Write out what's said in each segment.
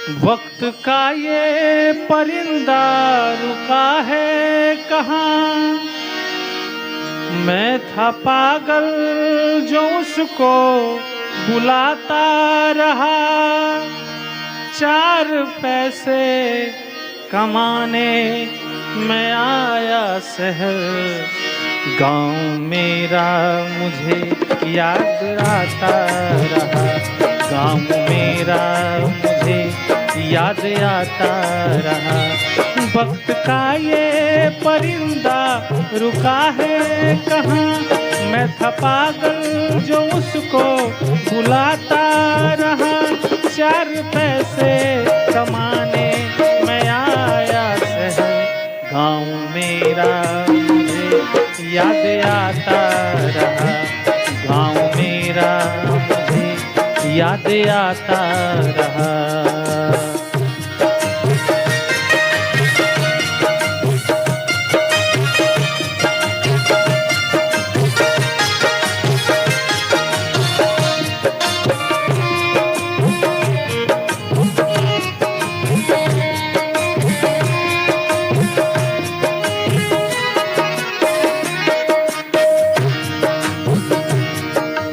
वक्त का ये परिंदा रुका है कहाँ। मैं था पागल जो उसको बुलाता रहा। 4 पैसे कमाने मैं आया शहर। गांव मेरा मुझे याद आता रहा। गांव मेरा मुझे याद आता रहा। वक्त का ये परिंदा रुका है कहाँ। मैं था पागल जो उसको बुलाता रहा। 4 पैसे कमाने मैं आया शहर। गांव मेरा मुझे याद आता रहा। गांव मेरा मुझे याद आता रहा।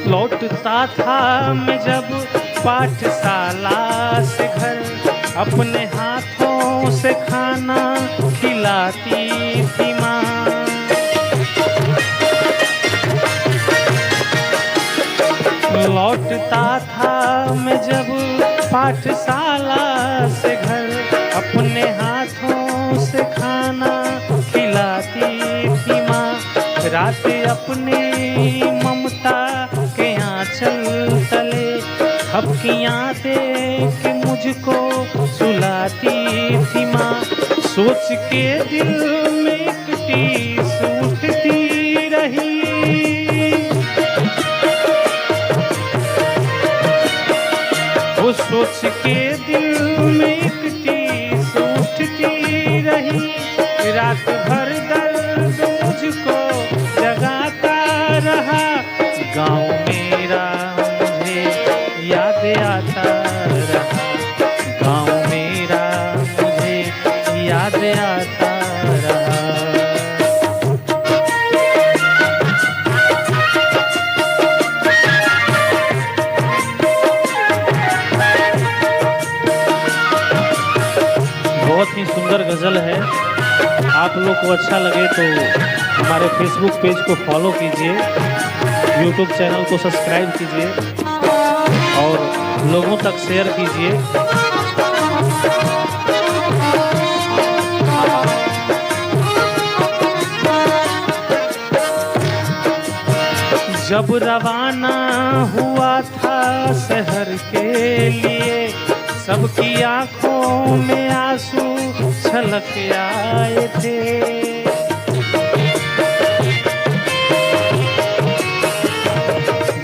लौटता था मैं जब पाठशाला से घर। अपने हाथों से खाना खिलाती थी माँ। लौटता था मैं जब पाठशाला से घर। अपने हाथों से खाना खिलाती थी माँ। रात अपने ममता के आंचल तले हपकियाँ दे के मुझको सुलाती थी माँ। सोच के दिल में एक टीस उठती रही। वो सोच के दिल में एक टीस उठती रही। रात भर दर्द मुझको जगाता रहा। गांव मेरा मुझे याद आता रहा। गांव मेरा मुझे याद आता रहा। बहुत ही सुंदर गज़ल है। आप लोग को अच्छा लगे तो हमारे फेसबुक पेज को फॉलो कीजिए, यूट्यूब चैनल को सब्सक्राइब कीजिए और लोगों तक शेयर कीजिए। जब रवाना हुआ था शहर के लिए, सबकी आंखों में आंसू छलक आए थे।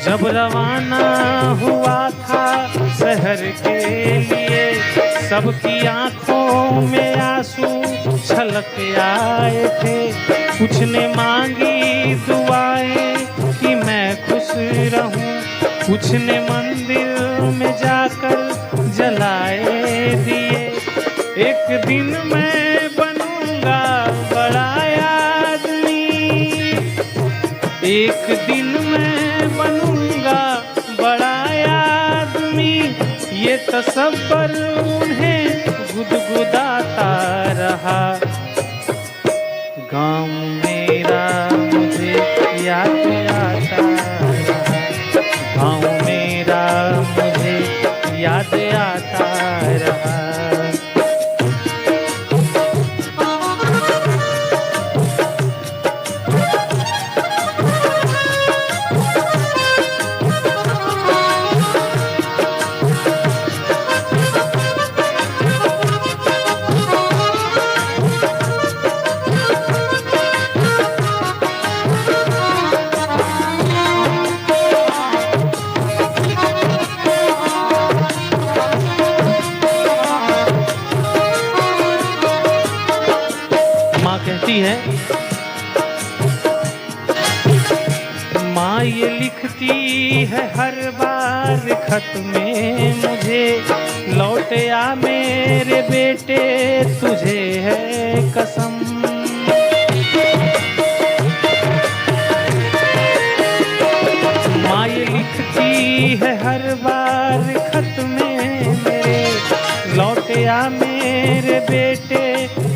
जब रवाना हुआ था शहर के लिए, सबकी आंखों में आंसू छलक आए थे। कुछ ने मांगी दुआएं कि मैं खुश रहूं। कुछ ने मंदिर में जाकर जलाए दिए। एक दिन मैं बनूंगा बड़ा आदमी। एक दिन मैं बनूंगा बड़ा आदमी। ये तसव्वुर उन्हें गुदगुदाता रहा। गांव मेरा मुझे याद आता रहा। गांव मेरा मुझे याद आता रहा। कहती है, माँ ये लिखती है हर बार खत में मुझे, लौट आ मेरे बेटे तुझे है कसम। माँ ये लिखती है हर बार खत में मेरे, लौट आ मेरे बेटे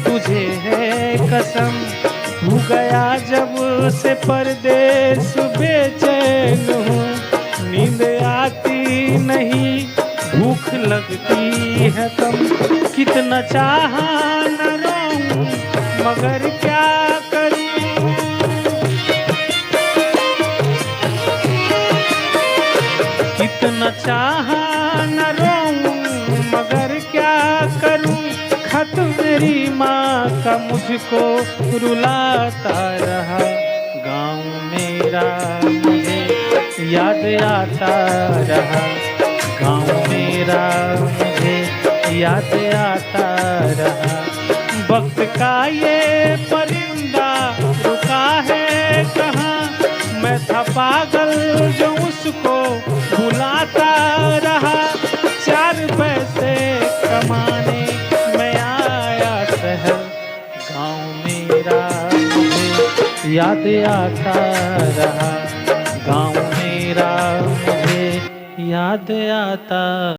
तुझे है कसम। तू गया जब से परदेस बेचैन हूँ, नींद आती नहीं भूख लगती है कम। कितना चाहा न रहूं मगर क्या करूं, कितना चाहा न रहूं मगर क्या करूं। खत मेरी माँ का मुझको रुलाता रहा, गाँव मेरा मुझे याद आता रहा, गाँव मेरा मुझे याद आता रहा। वक्त का ये परिंदा रुका है कहाँ, मैं था पागल जो उसको बुलाता रहा। 4 पैसे कमाने मैं आया शहर, गाँव मेरा मुझे याद आता रहा, गाँव मेरा मुझे याद आता।